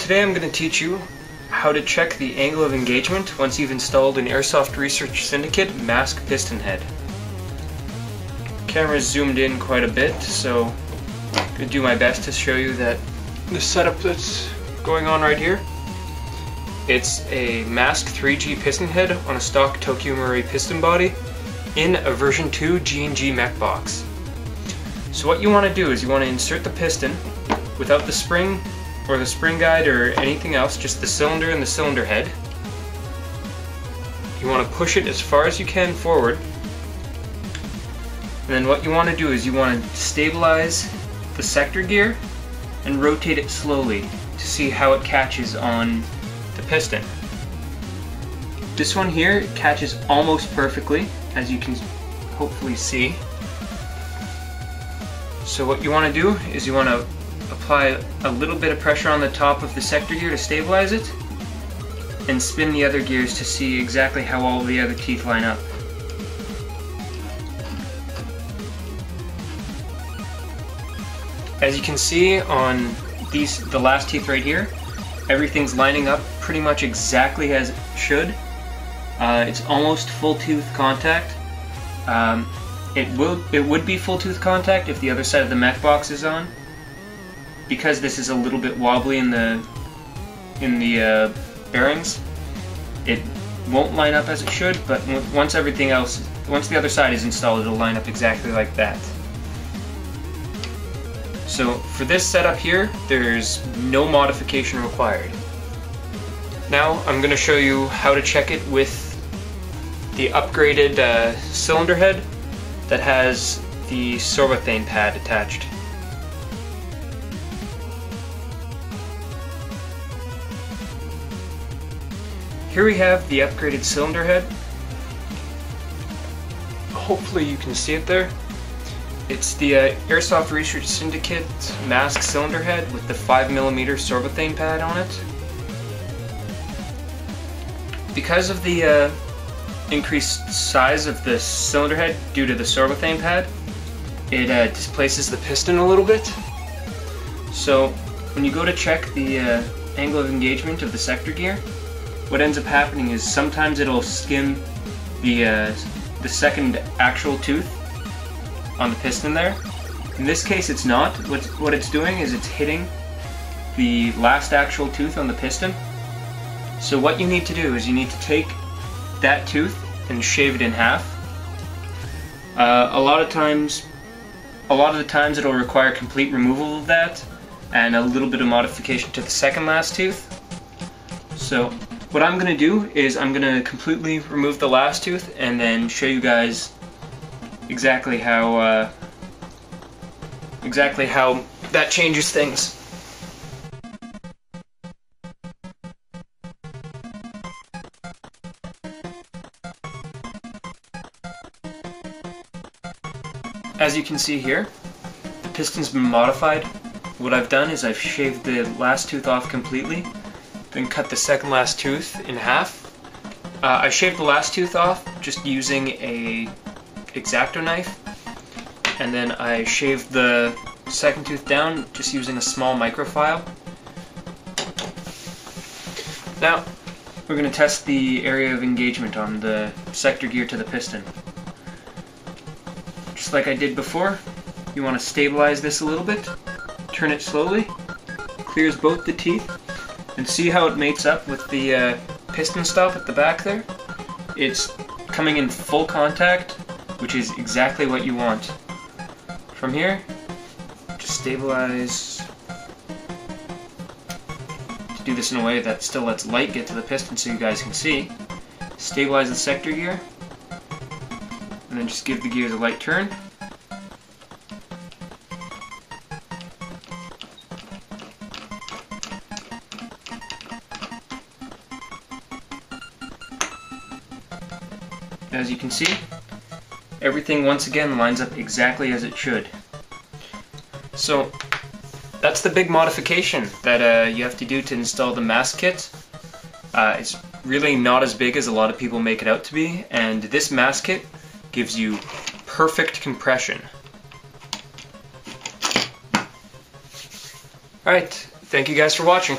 Today I'm going to teach you how to check the angle of engagement once you've installed an Airsoft Research Syndicate MASK piston head. Camera's zoomed in quite a bit, so I'm going to do my best to show you that the setup that's going on right here. It's a MASK 3G piston head on a stock Tokyo Marui piston body in a version 2 G&G mech box. So what you want to do is you want to insert the piston without the spring or the spring guide or anything else, just the cylinder and the cylinder head. You want to push it as far as you can forward. And then what you want to do is you want to stabilize the sector gear and rotate it slowly to see how it catches on the piston. This one here catches almost perfectly, as you can hopefully see. So what you want to do is you want to apply a little bit of pressure on the top of the sector gear to stabilize it, and spin the other gears to see exactly how all the other teeth line up. As you can see on the last teeth right here, everything's lining up pretty much exactly as it should. It's almost full tooth contact. It would be full tooth contact if the other side of the mech box is on. Because this is a little bit wobbly in the bearings, it won't line up as it should, but once the other side is installed, it'll line up exactly like that. So for this setup here, there's no modification required. Now I'm going to show you how to check it with the upgraded cylinder head that has the sorbothane pad attached. Here we have the upgraded cylinder head. Hopefully you can see it there. It's the Airsoft Research Syndicate MASK cylinder head with the 5mm sorbothane pad on it. Because of the increased size of the cylinder head due to the sorbothane pad, it displaces the piston a little bit. So when you go to check the angle of engagement of the sector gear, what ends up happening is sometimes it'll skim the second actual tooth on the piston there. In this case it's not. What it's doing is it's hitting the last actual tooth on the piston. So what you need to do is you need to take that tooth and shave it in half. A lot of the times it'll require complete removal of that and a little bit of modification to the second last tooth. So what I'm going to do is I'm going to completely remove the last tooth and then show you guys exactly how that changes things. As you can see here, the piston's been modified. What I've done is I've shaved the last tooth off completely, then cut the second last tooth in half. I shaved the last tooth off just using a X-Acto knife, and then I shaved the second tooth down just using a small microfile. Now we're going to test the area of engagement on the sector gear to the piston. Just like I did before, you want to stabilize this a little bit, turn it slowly, clears both the teeth, and see how it mates up with the piston stop at the back there. It's coming in full contact, which is exactly what you want. From here, just stabilize. To do this in a way that still lets light get to the piston so you guys can see. Stabilize the sector gear, and then just give the gears a light turn. As you can see, everything once again lines up exactly as it should. So that's the big modification that you have to do to install the MASK kit. It's really not as big as a lot of people make it out to be, and this MASK kit gives you perfect compression. Alright, thank you guys for watching.